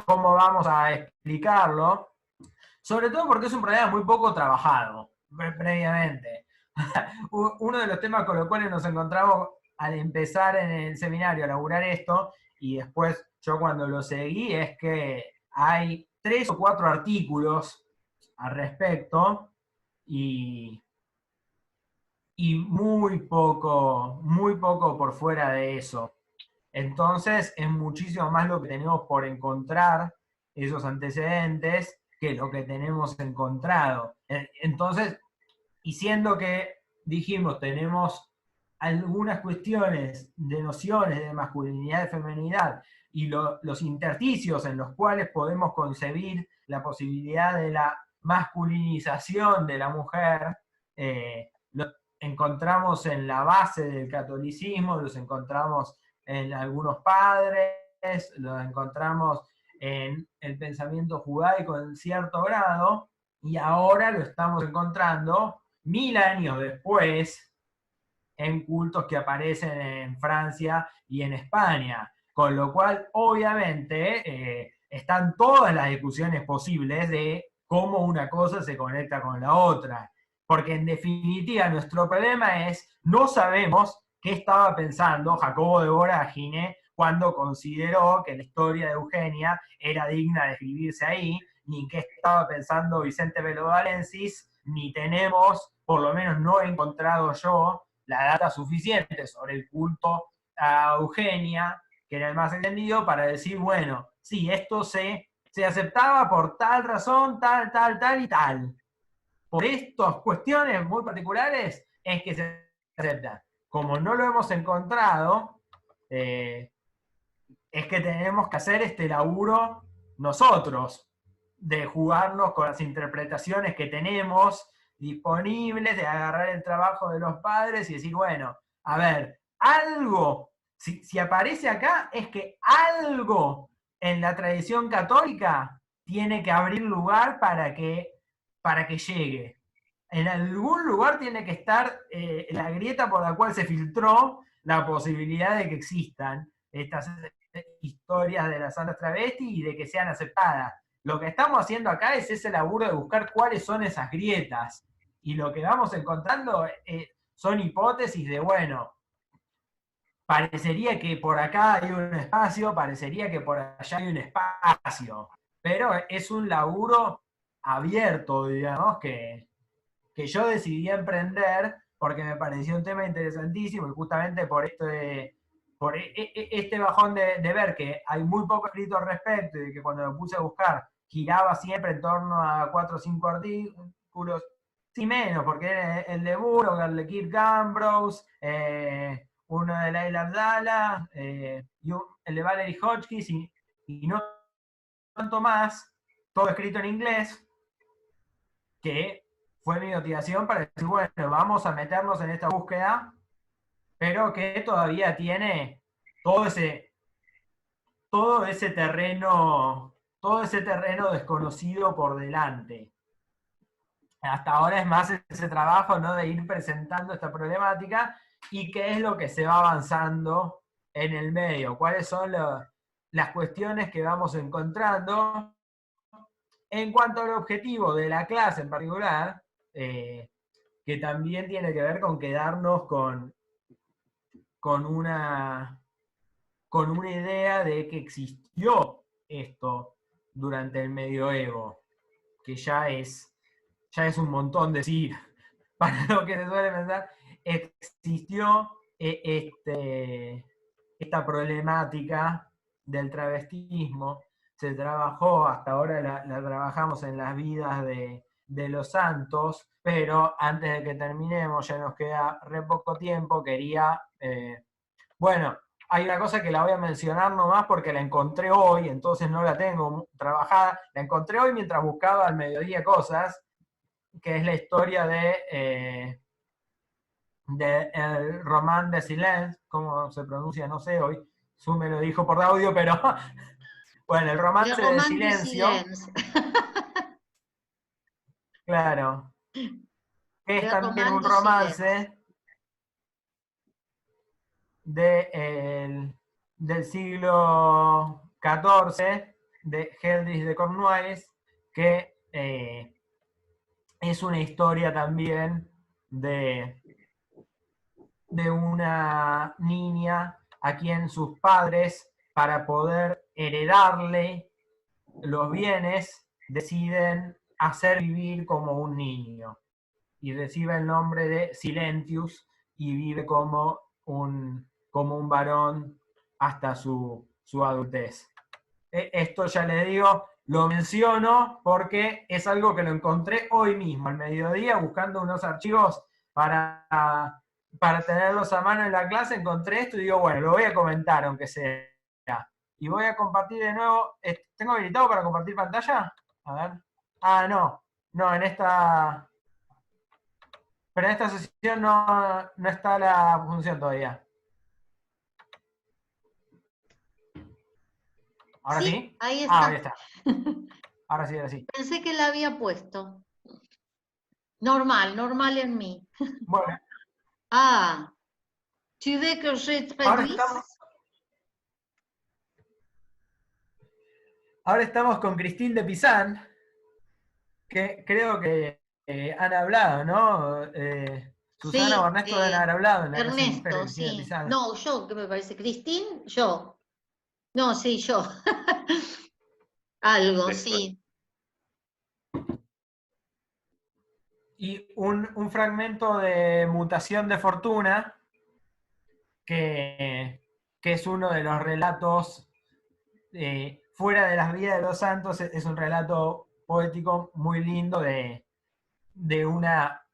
cómo vamos a explicarlo, sobre todo porque es un problema muy poco trabajado previamente. Uno de los temas con los cuales nos encontramos al empezar en el seminario a laburar esto, y después yo cuando lo seguí, es que hay 3 o 4 artículos al respecto y, y muy poco por fuera de eso. Entonces es muchísimo más lo que tenemos por encontrar, esos antecedentes, que lo que tenemos encontrado. Entonces, y siendo que dijimos, tenemos algunas cuestiones de nociones de masculinidad y feminidad y los intersticios en los cuales podemos concebir la posibilidad de la masculinización de la mujer, lo encontramos en la base del catolicismo, los encontramos en algunos padres, los encontramos en el pensamiento judaico en cierto grado, y ahora lo estamos encontrando 1000 años después en cultos que aparecen en Francia y en España. Con lo cual, obviamente, están todas las discusiones posibles de cómo una cosa se conecta con la otra. Porque en definitiva nuestro problema es, no sabemos qué estaba pensando Jacobo de Voragine cuando consideró que la historia de Eugenia era digna de escribirse ahí, ni qué estaba pensando Vicente Belo Valensis, ni tenemos, por lo menos no he encontrado yo, la data suficiente sobre el culto a Eugenia, que era el más entendido, para decir, bueno, sí, esto se aceptaba por tal razón, tal y tal. Por estas cuestiones muy particulares es que se acepta. Como no lo hemos encontrado, es que tenemos que hacer este laburo nosotros, de jugarnos con las interpretaciones que tenemos disponibles, de agarrar el trabajo de los padres y decir, bueno, a ver, algo, si aparece acá, es que algo en la tradición católica tiene que abrir lugar para que llegue. En algún lugar tiene que estar la grieta por la cual se filtró la posibilidad de que existan estas historias de las santas travestis y de que sean aceptadas. Lo que estamos haciendo acá es ese laburo de buscar cuáles son esas grietas. Y lo que vamos encontrando son hipótesis de, bueno, parecería que por acá hay un espacio, parecería que por allá hay un espacio. Pero es un laburo abierto, digamos, que yo decidí emprender porque me pareció un tema interesantísimo y justamente por este bajón de ver que hay muy poco escrito al respecto y de que cuando me puse a buscar giraba siempre en torno a 4 o 5 artículos, sí menos, porque era el de Burroughs, el de Kirk Ambrose, uno de Leila Abdallah, el de Valerie Hotchkiss y no tanto más, todo escrito en inglés, que fue mi motivación para decir, bueno, vamos a meternos en esta búsqueda, pero que todavía tiene todo ese, todo ese terreno desconocido por delante. Hasta ahora es más ese trabajo, ¿no?, de ir presentando esta problemática y qué es lo que se va avanzando en el medio, cuáles son las cuestiones que vamos encontrando. En cuanto al objetivo de la clase en particular, que también tiene que ver con quedarnos con una, con una idea de que existió esto durante el medioevo, que ya es un montón decir para lo que se suele pensar, existió esta problemática del travestismo, se trabajó, hasta ahora la trabajamos en las vidas de los santos, pero antes de que terminemos, ya nos queda re poco tiempo, quería, bueno, hay una cosa que la voy a mencionar nomás porque la encontré hoy, entonces no la tengo trabajada, la encontré hoy mientras buscaba al mediodía cosas, que es la historia de el Román de Silence, ¿cómo se pronuncia? No sé, hoy Su me lo dijo por audio, pero bueno, el Le romance de roman de silencio, silence. claro, que es Le también roman un de silence. romance de, del siglo XIV, de Heldrich de Cornualles, que es una historia también de una niña a quien sus padres, para poder heredarle los bienes, deciden hacer vivir como un niño. Y recibe el nombre de Silentius y vive como un varón hasta su adultez. Esto ya les digo, lo menciono porque es algo que lo encontré hoy mismo, al mediodía, buscando unos archivos para tenerlos a mano en la clase. Encontré esto y digo, bueno, lo voy a comentar, aunque sea. Y voy a compartir de nuevo. ¿Tengo habilitado para compartir pantalla? A ver. Ah, no. No, pero en esta sesión no está la función todavía. ¿Ahora Sí, sí? ahí Ah, ahí está. está. Ahora sí, ahora sí. Pensé que la había puesto. Normal en mí. Bueno, Ah, tu veux que je ahora traduise? estamos con Christine de Pizan, que creo que han hablado, ¿no? Susana o Sí, Ernesto deben haber hablado en la clase de mujeres de Ernesto, Cristina de sí. Pizan. No, yo, ¿qué me parece? Cristín, yo. No, sí, yo. Algo, sí. Y un fragmento de Mutación de Fortuna, que es uno de los relatos fuera de las vidas de los santos. Es un relato poético muy lindo de una,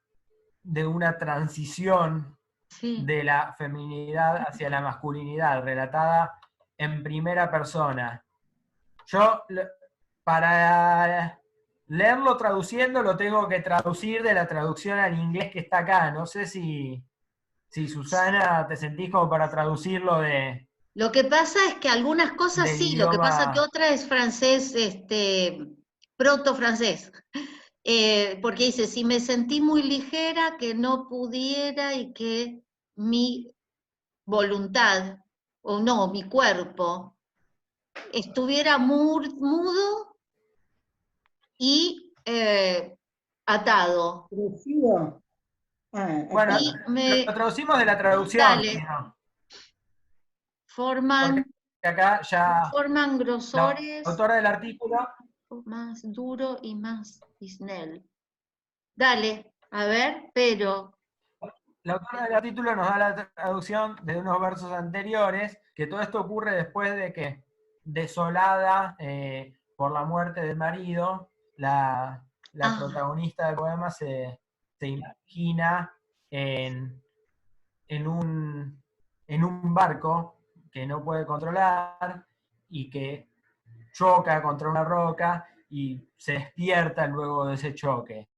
de una transición Sí. de la feminidad hacia la masculinidad, relatada en primera persona. Yo, para leerlo traduciendo, lo tengo que traducir de la traducción al inglés que está acá. No sé si Susana, te sentís como para traducirlo Lo que pasa es que algunas cosas del sí, lo que pasa que idioma. otra es francés, proto-francés. Porque dice, si me sentí muy ligera, que no pudiera y que mi voluntad, o no, mi cuerpo, estuviera mudo y atado. Crecido. Bueno, Y lo traducimos de la traducción, si dale, no. Porque forman, acá ya forman la grosores autora del artículo, más duro y más Snell. Dale, a ver, pero. la autora del artículo nos da la traducción de unos versos anteriores, que todo esto ocurre después de que, desolada por la muerte del marido, la Ah, protagonista del poema se imagina en, en, un, en un barco que no puede controlar y que choca contra una roca y se despierta luego de ese choque,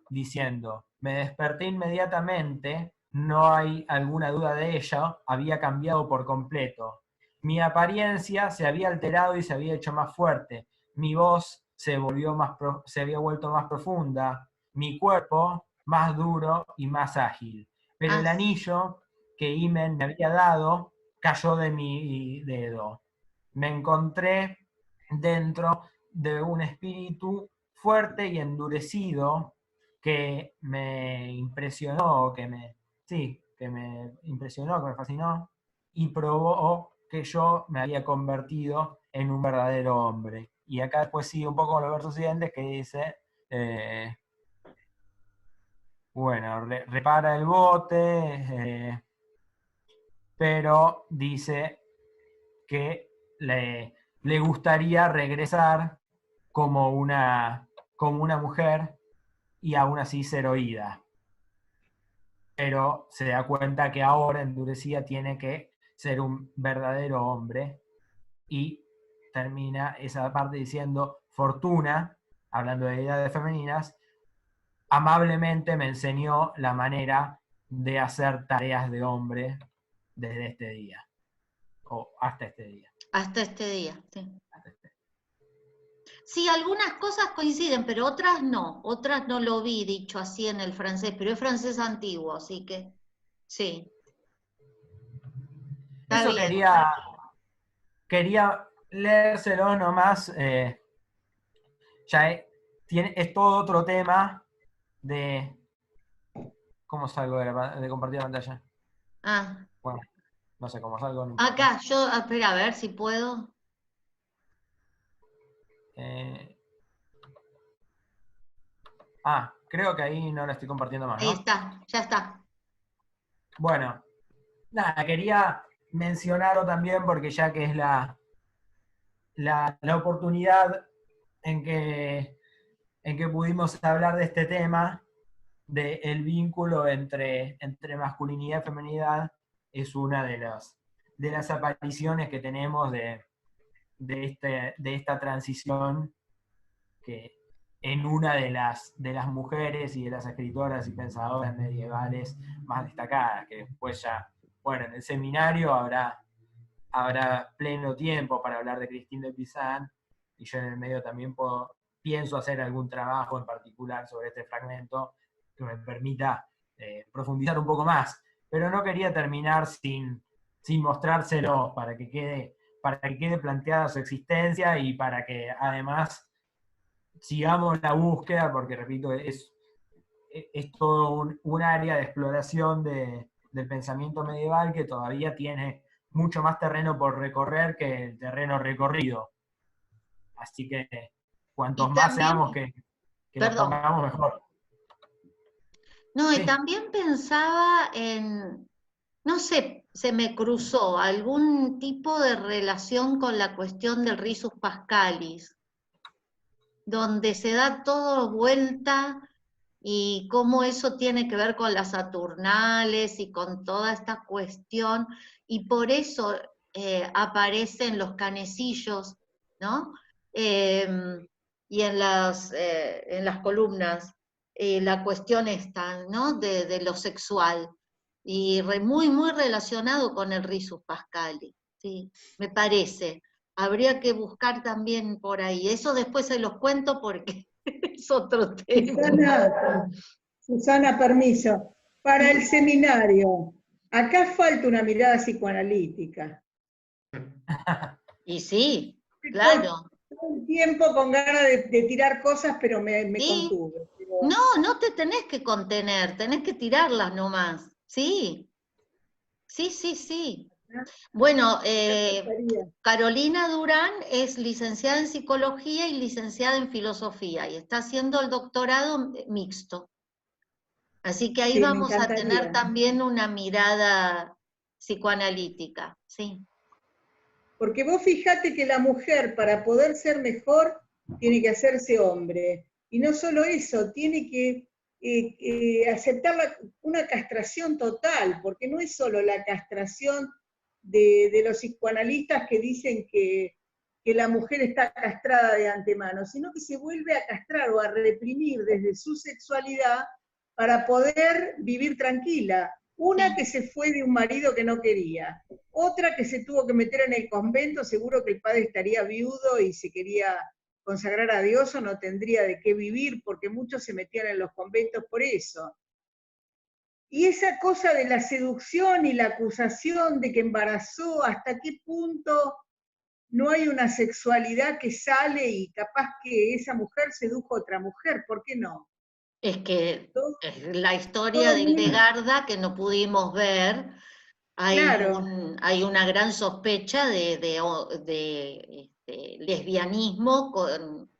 diciendo, me desperté inmediatamente, no hay alguna duda de ello, había cambiado por completo. Mi apariencia se había alterado y se había hecho más fuerte, mi voz se había vuelto más profunda, mi cuerpo más duro y más ágil. Pero ah, el anillo que Imen me había dado cayó de mi dedo. Me encontré dentro de un espíritu fuerte y endurecido que me impresionó, que me impresionó, que me fascinó, y probó que yo me había convertido en un verdadero hombre. Y acá después sigue un poco con los versos siguientes que dice, eh, bueno, repara el bote, pero dice que le gustaría regresar como una mujer y aún así ser oída. Pero se da cuenta que ahora endurecida tiene que ser un verdadero hombre y termina esa parte diciendo, Fortuna, hablando de edades femeninas, amablemente me enseñó la manera de hacer tareas de hombre desde este día, o hasta este día. hasta este día, sí. Sí, algunas cosas coinciden, pero otras no lo vi dicho así en el francés, pero es francés antiguo, así que sí, está Eso bien. quería leérselo nomás, ya es todo otro tema de... ¿Cómo salgo de compartir pantalla? Ah, Bueno, no sé cómo salgo, no importa. acá, espera, a ver si puedo. Eh, creo que ahí no lo estoy compartiendo más, Ahí ¿no? está, ya está. Bueno, nada, quería mencionarlo también porque ya que es la oportunidad en que pudimos hablar de este tema, del vínculo entre masculinidad y feminidad, es una de las apariciones que tenemos de esta transición que en una de las mujeres y de las escritoras y pensadoras medievales más destacadas, que después ya, bueno, en el seminario habrá pleno tiempo para hablar de Christine de Pizan, y yo en el medio también pienso hacer algún trabajo en particular sobre este fragmento que me permita profundizar un poco más. Pero no quería terminar sin mostrárselo para que quede planteada su existencia y para que además sigamos la búsqueda, porque repito, es todo un área de exploración del pensamiento medieval que todavía tiene mucho más terreno por recorrer que el terreno recorrido. Así que cuantos Y más también, seamos que nos perdón, pongamos, mejor. no, y Sí. también pensaba en, no sé, se me cruzó algún tipo de relación con la cuestión del risus pascalis, donde se da todo vuelta y cómo eso tiene que ver con las Saturnales y con toda esta cuestión, y por eso aparecen los canecillos, ¿no? Y en las columnas, la cuestión esta, ¿no? De lo sexual, y muy, muy relacionado con el risus pascali, ¿sí? Me parece. Habría que buscar también por ahí. Eso después se los cuento porque es otro tema. Susana, permiso. Para el Sí, seminario, acá falta una mirada psicoanalítica. y sí, Todo claro. el tiempo con ganas de tirar cosas, pero me Sí. contuve. No, no te tenés que contener, tenés que tirarlas nomás. Sí, sí, sí, sí. Bueno, Me gustaría. Carolina Durán es licenciada en psicología y licenciada en filosofía y está haciendo el doctorado mixto. Así que ahí Sí, me vamos a tener encantaría. también una mirada psicoanalítica, sí. Porque vos fijate que la mujer, para poder ser mejor, tiene que hacerse hombre. Y no solo eso, tiene que aceptar una castración total, porque no es solo la castración de los psicoanalistas que dicen que la mujer está castrada de antemano, sino que se vuelve a castrar o a reprimir desde su sexualidad para poder vivir tranquila. Una Sí. que se fue de un marido que no quería, otra que se tuvo que meter en el convento, seguro que el padre estaría viudo y se quería consagrar a Dios o no tendría de qué vivir, porque muchos se metían en los conventos por eso. Y esa cosa de la seducción y la acusación de que embarazó, hasta qué punto no hay una sexualidad que sale y capaz que esa mujer sedujo a otra mujer, ¿por qué no? Es que Todo, la historia todo de muy Hildegarda que no pudimos ver, claro, hay una gran sospecha lesbianismo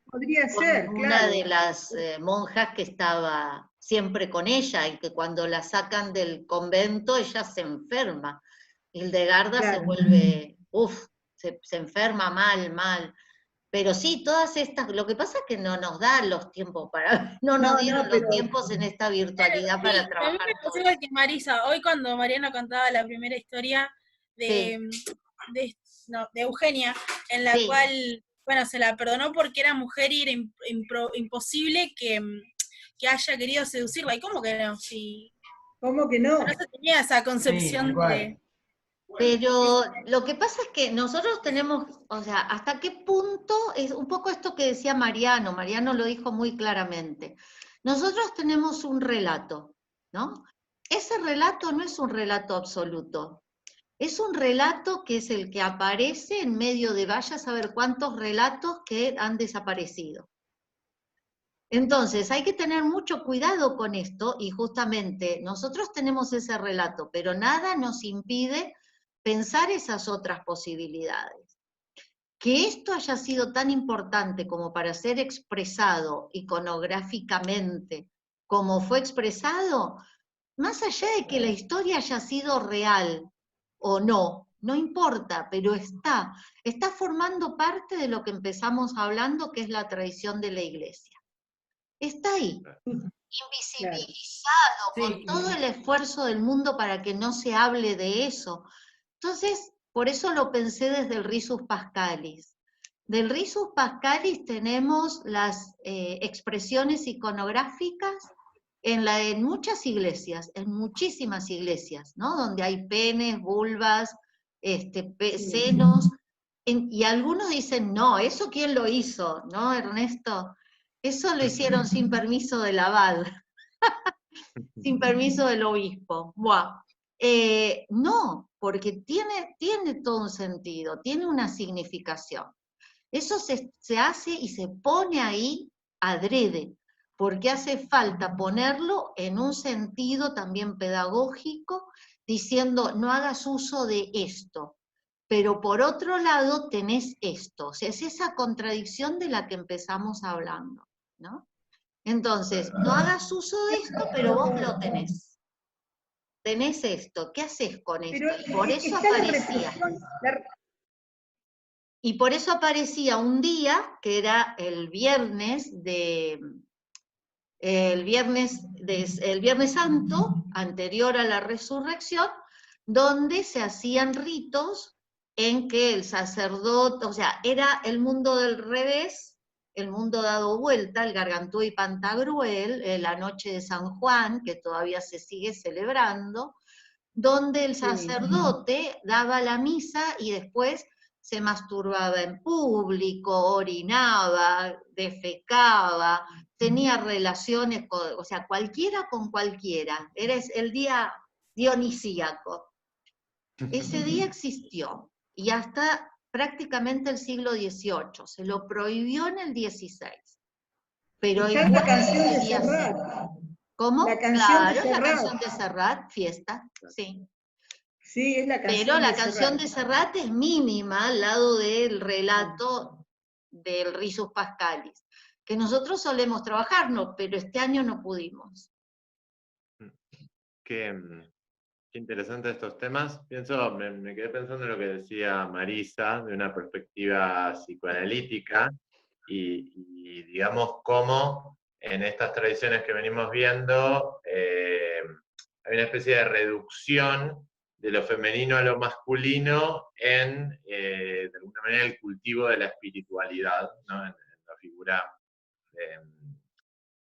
podría con ser, una de claro. las monjas que estaba siempre con ella y que cuando la sacan del convento ella se enferma. Hildegarda se Claro. vuelve, uff, se enferma mal, mal. Pero sí, todas estas, lo que pasa es que no nos dan los tiempos para, no nos No, no, dieron los pero tiempos en esta virtualidad para Sí, a mí trabajar me pasó todo. igual que Marisa. Hoy cuando Mariana contaba la primera historia Sí, de Eugenia, en la sí. cual, bueno, se la perdonó porque era mujer y era imposible que haya querido seducirla. ¿Y cómo que no? Si ¿cómo que no no? se tenía esa Sí, tal concepción cual. Pero lo que pasa es que nosotros tenemos, o sea, hasta qué punto es un poco esto que decía Mariano, Mariano lo dijo muy claramente. Nosotros tenemos un relato, ¿no? Ese relato no es un relato absoluto. Es un relato que es el que aparece en medio de vaya a saber cuántos relatos que han desaparecido. Entonces, hay que tener mucho cuidado con esto, y justamente nosotros tenemos ese relato, pero nada nos impide pensar esas otras posibilidades. Que esto haya sido tan importante como para ser expresado iconográficamente como fue expresado, más allá de que la historia haya sido real o no, no importa, pero está formando parte de lo que empezamos hablando, que es la tradición de la Iglesia. Está ahí, invisibilizado, con Sí, todo el esfuerzo del mundo para que no se hable de eso. Entonces, por eso lo pensé desde el Risus Pascalis. Del Risus Pascalis tenemos las expresiones iconográficas en muchas iglesias, en muchísimas iglesias, ¿no? Donde hay penes, vulvas, senos, y algunos dicen, no, ¿eso quién lo hizo? ¿No, Ernesto? Eso lo hicieron sin permiso del abad, sin permiso del obispo. Buah. No, porque tiene todo un sentido, tiene una significación. Eso se hace y se pone ahí adrede, porque hace falta ponerlo en un sentido también pedagógico, diciendo no hagas uso de esto, pero por otro lado tenés esto. O sea, es esa contradicción de la que empezamos hablando, ¿no? Entonces, no hagas uso de esto, pero vos lo tenés. Tenés esto, ¿qué haces con esto? Pero Y por eso está la aparecía. represión, Y por eso aparecía un día, que era el viernes Santo, anterior a la resurrección, donde se hacían ritos en que el sacerdote, o sea, era el mundo del revés, el mundo dado vuelta, el Gargantúa y Pantagruel, la noche de San Juan, que todavía se sigue celebrando, donde el sacerdote daba la misa y después se masturbaba en público, orinaba, defecaba, tenía relaciones, o sea, cualquiera con cualquiera. Era el día dionisíaco. Ese día existió y hasta prácticamente el siglo XVIII. Se lo prohibió en el XVI. Pero está igual la canción de seguía así. Serrat. ¿Cómo? La canción de Claro, la Serrat. canción de Serrat, fiesta, sí. Sí, es la Pero canción la de canción Serrat. de Serrat es mínima al lado del relato del Risus Pascalis, que nosotros solemos trabajarnos, pero este año no pudimos. Qué interesante estos temas. Me quedé pensando en lo que decía Marisa, de una perspectiva psicoanalítica, y digamos cómo en estas tradiciones que venimos viendo hay una especie de reducción de lo femenino a lo masculino en, de alguna manera, el cultivo de la espiritualidad, ¿no? En la figura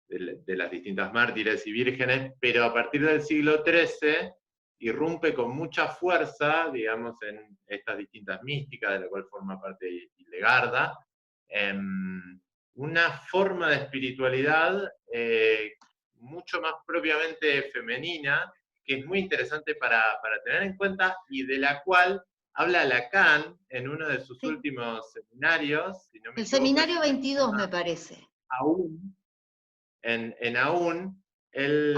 de las distintas mártires y vírgenes, pero a partir del siglo XIII irrumpe con mucha fuerza, digamos, en estas distintas místicas, de la cual forma parte Hildegarda, una forma de espiritualidad mucho más propiamente femenina, que es muy interesante para tener en cuenta, y de la cual habla Lacan en uno de sus últimos seminarios. Si no me El equivoco, seminario 22, me parece. Aún, en Aún, él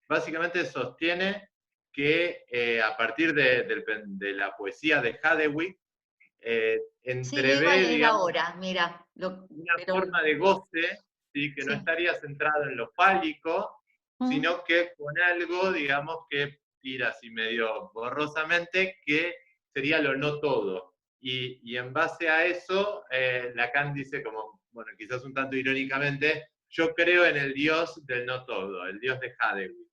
básicamente sostiene que a partir de la poesía de Hadewitt, Sí, lo iba a entrevé, leer digamos, ahora, mira. una forma de goce, ¿sí? Que no estaría centrado en lo fálico, sino que con algo, digamos, que tira así medio borrosamente, que sería lo no todo. Y en base a eso, Lacan dice como, bueno, quizás un tanto irónicamente, yo creo en el Dios del no todo, el Dios de Hadewitt.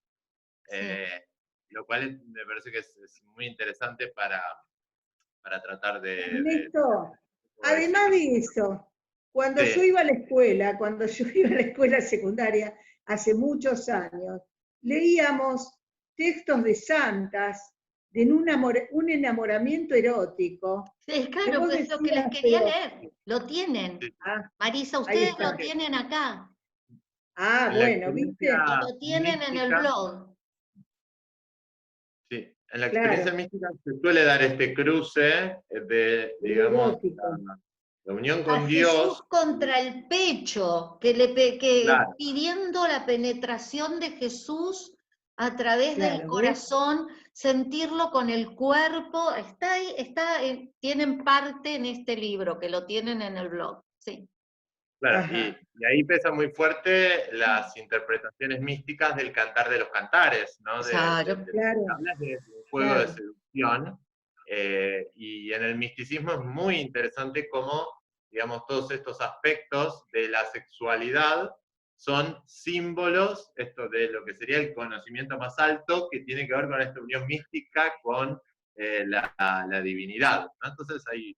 Lo cual me parece que es muy interesante para tratar Ernesto, además de eso, cuando yo iba a la escuela secundaria, hace muchos años, leíamos textos de santas, de un enamoramiento erótico. Sí, claro, pues es lo que les quería leer. Lo tienen. Marisa, ustedes lo tienen acá. Ah, bueno, ¿viste? Y lo tienen en el blog. Sí, En la Claro. experiencia mística se suele dar este cruce de, digamos, Erótico. la unión A con Jesús Dios. contra el pecho, Claro. pidiendo la penetración de Jesús a través del Claro, ¿ves? corazón, sentirlo con el cuerpo. Está ahí, tienen parte en este libro, que lo tienen en el blog. Sí. Claro, Ajá. y ahí pesa muy fuerte las interpretaciones místicas del Cantar de los Cantares, ¿no? Claro. Claro. Hablas de un juego Claro. de seducción, y en el misticismo es muy interesante cómo, digamos, todos estos aspectos de la sexualidad son símbolos, esto de lo que sería el conocimiento más alto, que tiene que ver con esta unión mística con la divinidad, ¿no? Entonces hay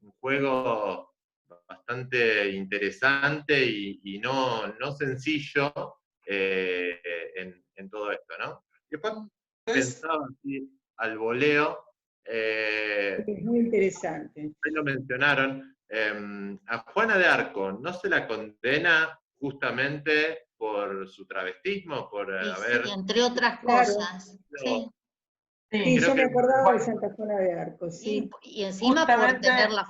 un juego bastante interesante y no sencillo en todo esto, ¿no? Después pensaba así al voleo, Es muy interesante. ahí lo mencionaron, a Juana de Arco no se la condena justamente por su travestismo, por Y haber... sí, entre otras Claro. cosas. Sí. Sí, creo yo me que- acordaba de Santa Juana de Arco, sí. Y encima por Justamente- tener la...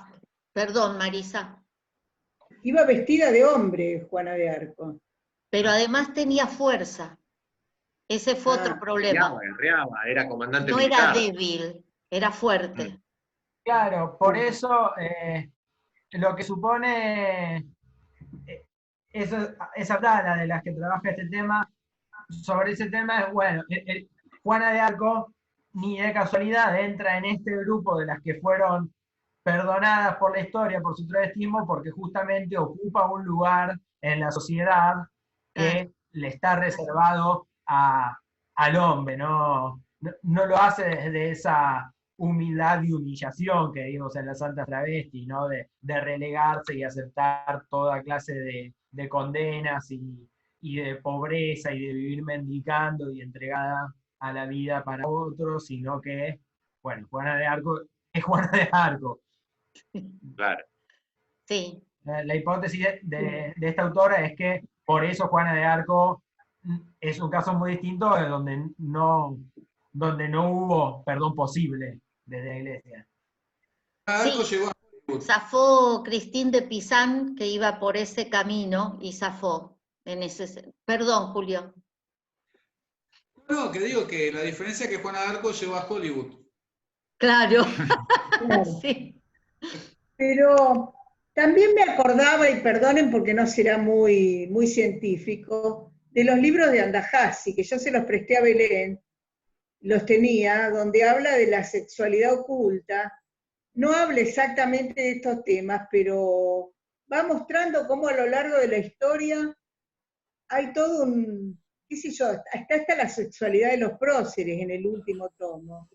Perdón, Marisa. Iba vestida de hombre Juana de Arco. Pero además tenía fuerza. Ese fue otro Ah, problema. guerreaba, era comandante No era militar. débil, era fuerte. Claro, por eso lo que supone esa tabla de las que trabaja este tema, sobre ese tema es, bueno, Juana de Arco ni de casualidad entra en este grupo de las que fueron perdonadas por la historia, por su travestismo, porque justamente ocupa un lugar en la sociedad que le está reservado al hombre, no lo hace desde esa humildad y humillación que vimos en la Santa Travesti, ¿no? De relegarse y aceptar toda clase de condenas y de pobreza y de vivir mendigando y entregada a la vida para otros, sino que, bueno, Juana de Arco es Juana de Arco. Claro. Sí. La hipótesis de esta autora es que por eso Juana de Arco es un caso muy distinto de donde no hubo perdón posible desde la iglesia. Arco Sí. llegó a Hollywood. Zafó Cristín de Pizán, que iba por ese camino, y zafó. Perdón, Julio. No, que digo que la diferencia es que Juana de Arco llegó a Hollywood. Claro. claro. Sí. Pero también me acordaba, y perdonen porque no será muy, muy científico, de los libros de Andajasi, que yo se los presté a Belén, los tenía, donde habla de la sexualidad oculta. No habla exactamente de estos temas, pero va mostrando cómo a lo largo de la historia hay todo un, qué sé yo, hasta la sexualidad de los próceres en el último tomo.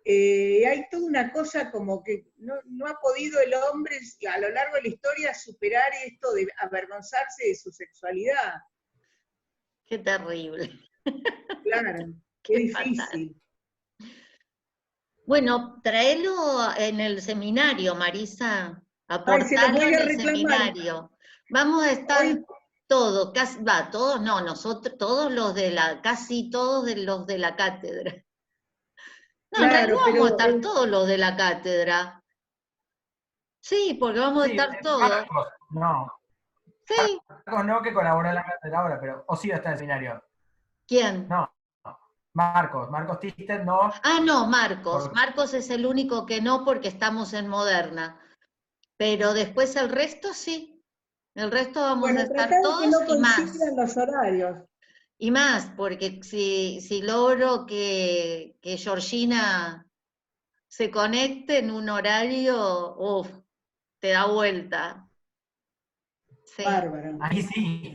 Hay toda una cosa como que no ha podido el hombre a lo largo de la historia superar esto de avergonzarse de su sexualidad. Qué terrible. Claro, qué difícil. Bueno, tráelo en el seminario, Marisa. Ay, se los Aportalo voy en a el reclamar. seminario. Vamos a estar Hoy- todos, todos no, nosotros, todos los de casi todos de los de la cátedra. No, en Claro, realidad vamos a pero estar todos los de la cátedra. Sí, porque vamos a Sí, estar todos. Marcos, no. Sí. Marcos no, que colabora en la cátedra ahora, pero o sí está en el seminario. ¿Quién? No. Marcos Thyssen no. Ah, no, Marcos. Por- Marcos es el único que no porque estamos en Moderna. Pero después el resto sí. El resto vamos bueno, a estar tratá de que todos no y más. coincidan los horarios. Y más, porque si logro que Georgina se conecte en un horario, uff, te da vuelta. Sí. Bárbaro. Ahí sí.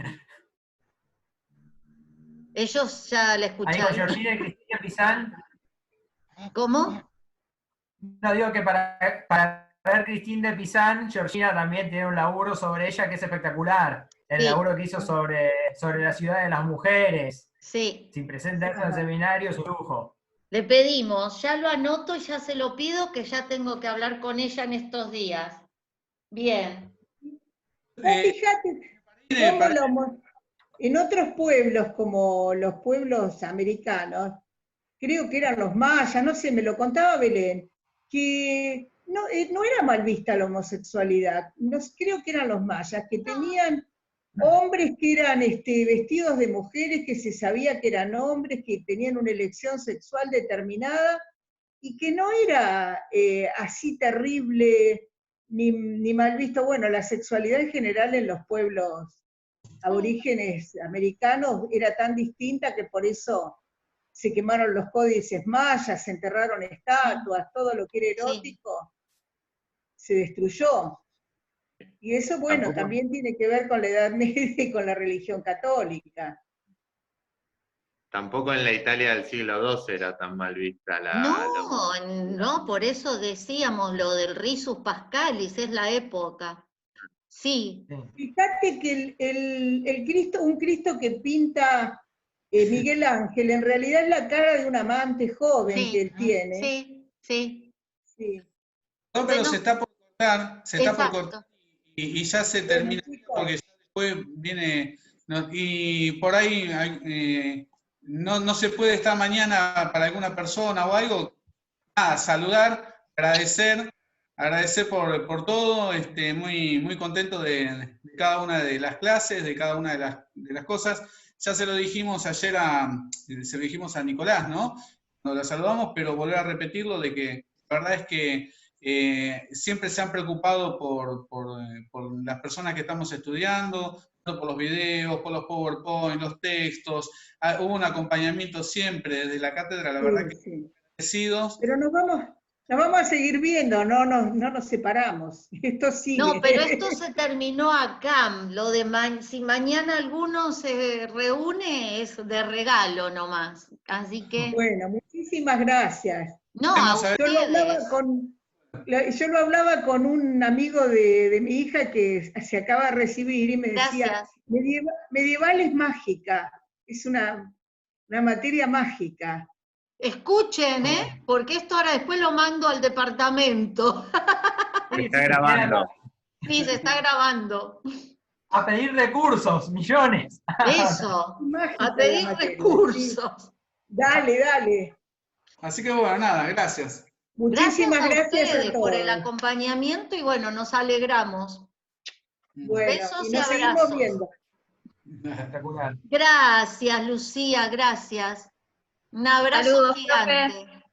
Ellos ya la Ahí con escucharon. Georgina y Cristina Pizán. ¿Cómo? No digo que para ver Cristina de Pizán, Georgina también tiene un laburo sobre ella que es espectacular. El Sí. laburo que hizo sobre la ciudad de las mujeres. Sí. Sin presentarse al seminario, es un lujo. Le pedimos, ya lo anoto y ya se lo pido, que ya tengo que hablar con ella en estos días. Bien. Vos fíjate cómo en otros pueblos, como los pueblos americanos, creo que eran los mayas, no sé, me lo contaba Belén, que no era mal vista la homosexualidad, creo que eran los mayas, que tenían hombres que eran vestidos de mujeres, que se sabía que eran hombres, que tenían una elección sexual determinada, y que no era así terrible ni mal visto. Bueno, la sexualidad en general en los pueblos aborígenes americanos era tan distinta que por eso se quemaron los códices mayas, se enterraron estatuas, todo lo que era erótico se destruyó. Y eso, bueno, también tiene que ver con la Edad Media y con la religión católica. Tampoco en la Italia del siglo II era tan mal vista No, por eso decíamos lo del risus pascalis, es la época. Sí. Fíjate que el Cristo, un Cristo que pinta Miguel Ángel, en realidad es la cara de un amante joven que él tiene. Sí. No, pero se está por cortar, y ya se termina, porque ya después viene, y por ahí no se puede estar mañana para alguna persona o algo. Nada, saludar, agradecer por todo, muy, muy contento de cada una de las clases, de cada una de las cosas. Ya se lo dijimos ayer se lo dijimos a Nicolás, ¿no? Nos lo saludamos, pero volver a repetirlo de que la verdad es que siempre se han preocupado por las personas que estamos estudiando, por los videos, por los PowerPoint, los textos. Hubo un acompañamiento siempre desde la cátedra, la verdad que agradecidos. Pero nos vamos a seguir viendo, no nos separamos. Esto sigue. No, pero esto se terminó acá. Lo de si mañana alguno se reúne es de regalo nomás. Así que. Bueno, muchísimas gracias. No, a ustedes. Yo lo hablaba con un amigo de mi hija que se acaba de recibir y me decía, medieval es mágica, es una materia mágica. Escuchen, porque esto ahora después lo mando al departamento. Se está grabando. Sí, se está grabando. A pedir recursos, millones. Eso, a pedir recursos. Sí. Dale. Así que bueno, nada, gracias. Muchísimas gracias a ustedes a todos por el acompañamiento y bueno, nos alegramos. Bueno, besos y y nos seguimos abrazos. viendo. Espectacular. Gracias, Lucía, gracias. Un abrazo Saludos, gigante.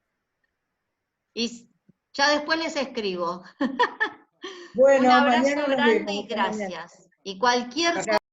Y ya después les escribo. Bueno, un abrazo mañana nos grande vemos. y gracias. Y cualquier cosa